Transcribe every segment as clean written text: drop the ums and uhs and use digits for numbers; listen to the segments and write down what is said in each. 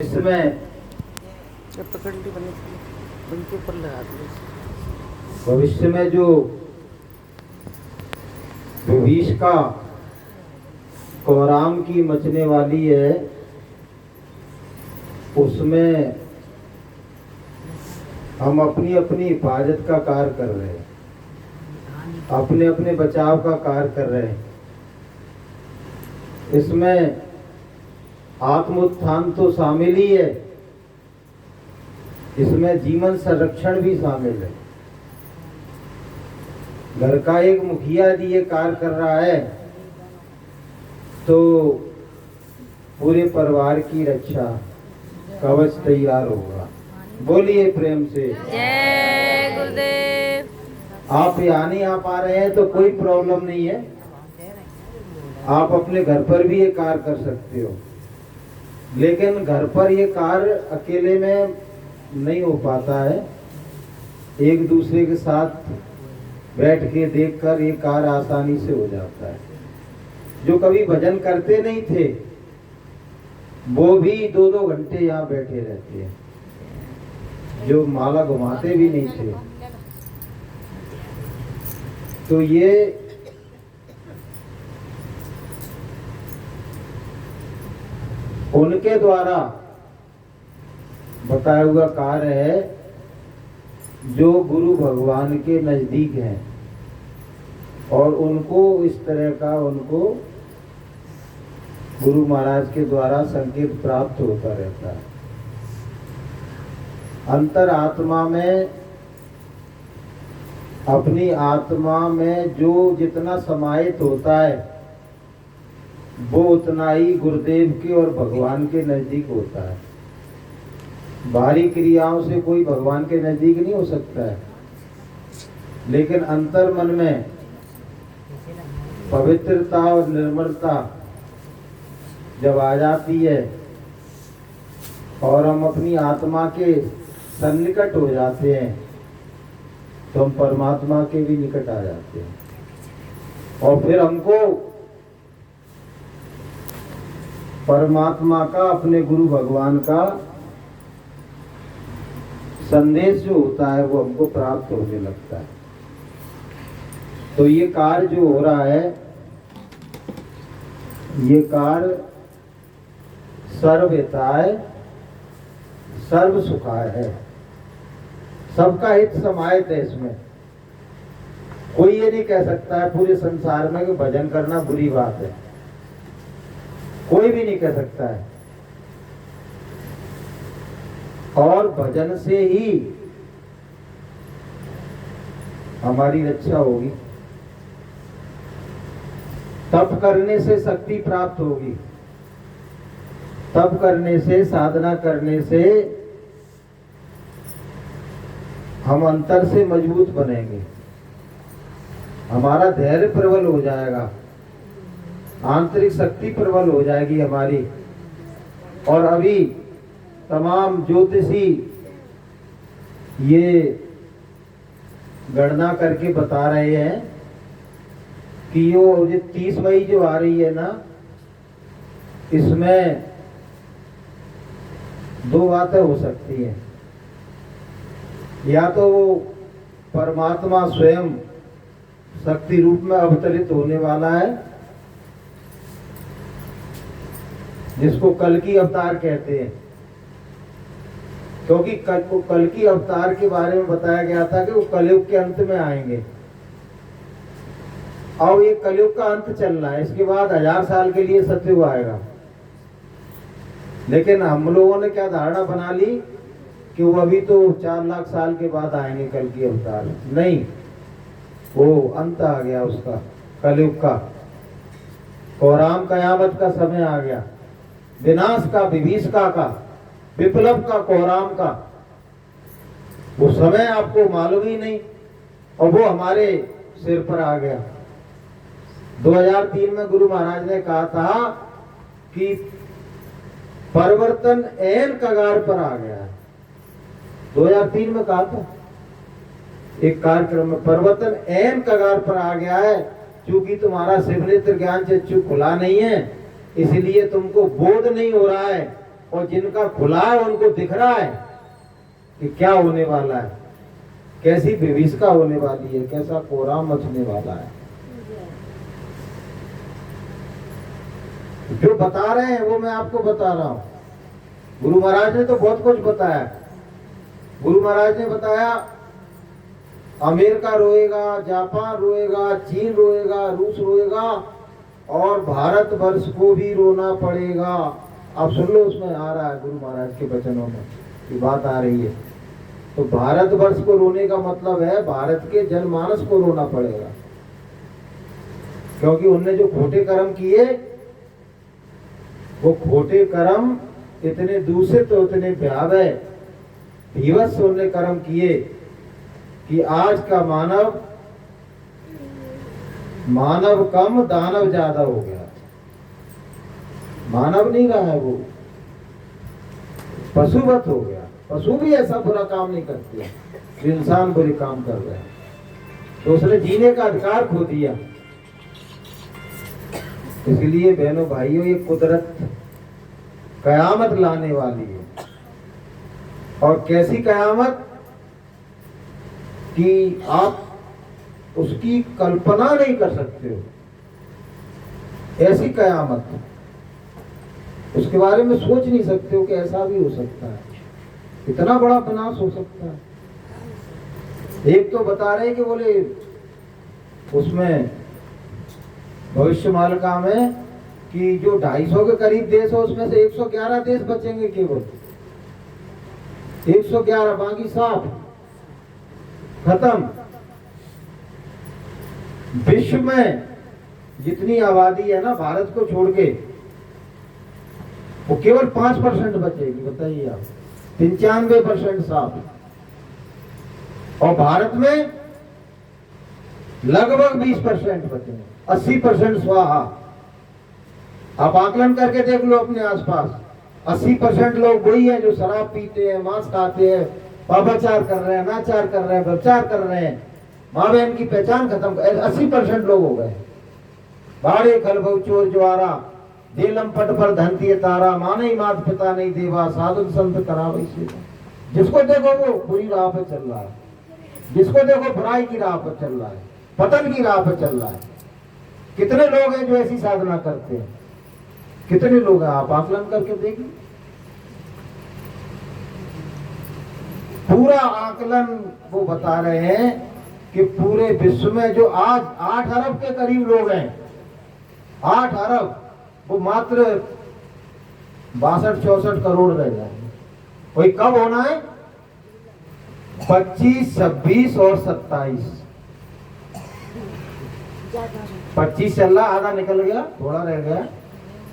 इसमें पकड़ ली बने उनके ऊपर लगा दो। भविष्य में जो विष का कोहराम की मचने वाली है, उसमें हम अपनी अपनी हिफाजत का कार्य कर रहे हैं, अपने अपने बचाव का कार्य कर रहे हैं। इसमें आत्मोत्थान तो शामिल ही है, इसमें जीवन संरक्षण भी शामिल है। घर का एक मुखिया यदि ये कार्य कर रहा है तो पूरे परिवार की रक्षा कवच तैयार होगा। बोलिए प्रेम से जय गुरुदेव। आप यहाँ नहीं आ पा रहे हैं तो कोई प्रॉब्लम नहीं है, आप अपने घर पर भी ये कार्य कर सकते हो। लेकिन घर पर ये कार्य अकेले में नहीं हो पाता है, एक दूसरे के साथ बैठ के देखकर ये कार्य आसानी से हो जाता है। जो कभी भजन करते नहीं थे वो भी 2-2 घंटे यहाँ बैठे रहते हैं, जो माला घुमाते भी नहीं थे। तो ये उनके द्वारा बताया हुआ कार्य है जो गुरु भगवान के नजदीक है, और उनको इस तरह का उनको गुरु महाराज के द्वारा संकेत प्राप्त होता रहता है। अंतर आत्मा में, अपनी आत्मा में जो जितना समाहित होता है वो उतना ही गुरुदेव के और भगवान के नजदीक होता है। बाहरी क्रियाओं से कोई भगवान के नजदीक नहीं हो सकता है, लेकिन अंतर मन में पवित्रता और निर्मलता जब आ जाती है और हम अपनी आत्मा के सन्निकट हो जाते हैं तो हम परमात्मा के भी निकट आ जाते हैं, और फिर हमको परमात्मा का, अपने गुरु भगवान का संदेश जो होता है वो हमको प्राप्त होने लगता है। तो ये कार्य जो हो रहा है, ये कार्य सर्वहिताय सर्व सुखाय है, सबका हित समाहित है इसमें। कोई ये नहीं कह सकता है पूरे संसार में कि भजन करना बुरी बात है, कोई भी नहीं कह सकता है। और भजन से ही हमारी रक्षा होगी, तप करने से शक्ति प्राप्त होगी, तप करने से, साधना करने से हम अंतर से मजबूत बनेंगे, हमारा धैर्य प्रबल हो जाएगा, आंतरिक शक्ति प्रबल हो जाएगी हमारी। और अभी तमाम ज्योतिषी ये गणना करके बता रहे हैं कि ये 30 मई जो आ रही है ना, इसमें 2 बातें हो सकती हैं। या तो वो परमात्मा स्वयं शक्ति रूप में अवतरित होने वाला है, जिसको कल की अवतार कहते हैं, क्योंकि कल की अवतार के बारे में बताया गया था कि वो कलयुग के अंत में आएंगे। और ये कलयुग का अंत चल रहा है, इसके बाद 1000 साल के लिए सतयुग आएगा। लेकिन हम लोगों ने क्या धारणा बना ली कि वो अभी तो 4 लाख साल के बाद आएंगे कल की अवतार। नहीं, वो अंत आ गया उसका, कलयुग का, कोहराम कयामत का समय आ गया, विनाश का, विभीषिका का, विप्लव का, कोहराम का। वो समय आपको मालूम ही नहीं, और वो हमारे सिर पर आ गया। 2003 में गुरु महाराज ने कहा था कि परिवर्तन ऐन कगार पर आ गया है। 2003 में कहा था एक कार्यक्रम में, परिवर्तन ऐन कगार पर आ गया है, क्योंकि तुम्हारा शिवनेत्र ज्ञान चक्षु खुला नहीं है, इसलिए तुमको बोध नहीं हो रहा है और जिनका खुला है उनको दिख रहा है कि क्या होने वाला है, कैसी विभीषिका होने वाली है, कैसा कोहराम मचने वाला है। जो बता रहे हैं वो मैं आपको बता रहा हूं। गुरु महाराज ने तो बहुत कुछ बताया। गुरु महाराज ने बताया अमेरिका रोएगा, जापान रोएगा, चीन रोएगा, रूस रोएगा और भारतवर्ष को भी रोना पड़ेगा। आप सुन लो, उसमें आ रहा है गुरु महाराज के वचनों में ये बात आ रही है। तो भारतवर्ष को रोने का मतलब है भारत के जनमानस को रोना पड़ेगा, क्योंकि उनने जो खोटे कर्म किए वो खोटे कर्म इतने दूषित और इतने भयावह भीवत्स उन्होंने कर्म किए कि आज का मानव कम दानव ज्यादा हो गया। मानव नहीं रहा है, वो पशुवत हो गया। पशु भी ऐसा बुरा काम नहीं करते जो इंसान बुरे काम कर रहे हैं। तो उसने जीने का अधिकार खो दिया। इसलिए बहनों भाइयों, ये कुदरत कयामत लाने वाली है। और कैसी कयामत कि आप उसकी कल्पना नहीं कर सकते हो। ऐसी कयामत, उसके बारे में सोच नहीं सकते हो कि ऐसा भी हो सकता है, इतना बड़ा विनाश हो सकता है। एक तो बता रहे कि बोले उसमें भविष्य मालिका में कि जो 250 के करीब देश हो उसमें से 111 देश बचेंगे, केवल 111, बाकी साफ खत्म। विश्व में जितनी आबादी है ना भारत को छोड़ के, वो केवल 5% बचेगी। बताइए आप, 95% साफ। और भारत में लगभग 20% बचेंगे, 80% स्वाहा। आप आकलन करके देख लो अपने आसपास, 80% लोग वही हैं जो शराब पीते हैं, मांस खाते हैं, पापाचार कर रहे हैं, अनाचार कर रहे हैं, व्यभिचार कर रहे हैं, माँ बहन की पहचान खत्म कर। 80% लोग हो गए। बाड़े खलबऊ चोर ज्वारा, देलम पट पर धनती तारा, माने मात पिता नहीं देवा, साधु संत करावे सेवा। जिसको देखो वो बुरी राह पे चल रहा है, जिसको देखो बुराई की राह पर चल रहा है, पतन की राह पर चल रहा है। कितने लोग हैं जो ऐसी साधना करते हैं? कितने लोग हैं? आप आकलन करके देखिए। पूरा आकलन वो बता रहे हैं कि पूरे विश्व में जो आज 8 अरब के करीब लोग हैं, 8 अरब, वो मात्र 62-64 करोड़ रह जाएंगे। वही कब होना है? 25, 26 और 27। 25 चल रहा, आधा निकल गया, थोड़ा रह गया।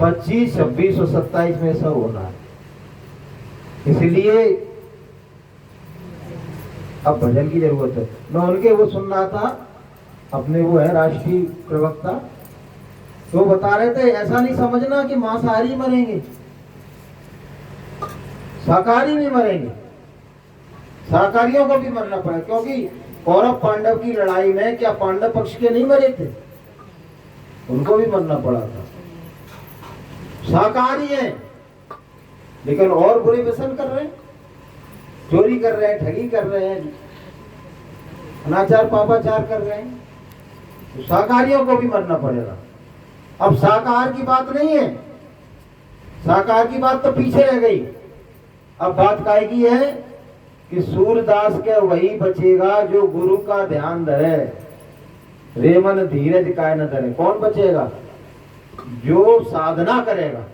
25, 26 और 27 में सब होना है। इसलिए अब भजन की जरूरत है। मैं उनके वो सुन रहा था, अपने वो है राष्ट्रीय प्रवक्ता, तो बता रहे थे ऐसा नहीं समझना कि मांसाहारी मरेंगे, शाकाहारी भी मरेंगे, शाकाहारियों को भी मरना पड़ा। क्योंकि कौरव पांडव की लड़ाई में क्या पांडव पक्ष के नहीं मरे थे? उनको भी मरना पड़ा था। शाकाहारी हैं लेकिन और बुरे व्यसन कर रहे हैं, चोरी कर रहे हैं, ठगी कर रहे हैं, अनाचार पापाचार कर रहे हैं, तो शाकाहारियों को भी मरना पड़ेगा। अब शाकाहार की बात नहीं है, शाकाहार की बात तो पीछे रह गई। अब बात काय की है कि सूरदास के वही बचेगा जो गुरु का ध्यान धरे, रेमन धीरज काय न धरे। कौन बचेगा? जो साधना करेगा।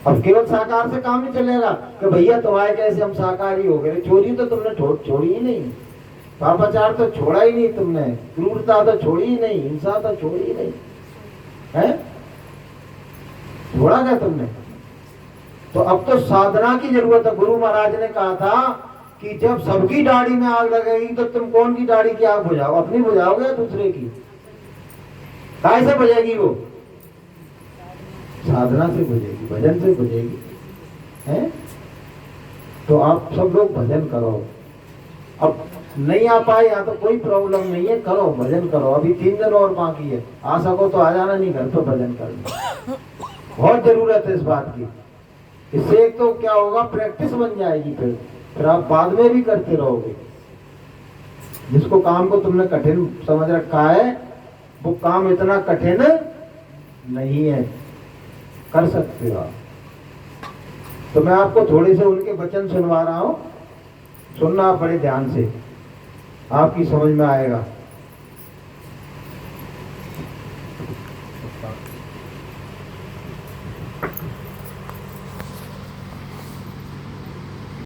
अब केवल शाकाहार से काम नहीं चलेगा कि भैया तुम्हारे कैसे हम शाकाहारी हो गए। चोरी तो तुमने छोड़ी ही नहीं, पापाचार तो छोड़ा ही नहीं तुमने, क्रूरता तो छोड़ी ही नहीं, हिंसा तो छोड़ी ही नहीं है, छोड़ा क्या तुमने? तो अब तो साधना की जरूरत है। गुरु महाराज ने कहा था कि जब सबकी दाढ़ी में आग लगेगी तो तुम कौन की दाढ़ी की आग बुझाओ? अपनी बुझाओगे या दूसरे की? कैसे बुझेगी वो? साधना से बुझेगी, भजन से बुझेगी, है? तो आप सब लोग भजन करो। अब नहीं आ पाए यहाँ तो कोई प्रॉब्लम नहीं है, करो भजन करो। अभी 3 दिन और बाकी है, आ सको तो आ जाना, नहीं घर पर भजन करना। बहुत जरूरत है इस बात की। इससे एक तो क्या होगा, प्रैक्टिस बन जाएगी, फिर आप बाद में भी करते रहोगे। जिसको काम को तुमने कठिन समझ रखा है वो काम इतना कठिन नहीं है, कर सकते हो आप। तो मैं आपको थोड़े से उनके वचन सुनवा रहा हूं, सुनना आप बड़े ध्यान से, आपकी समझ में आएगा।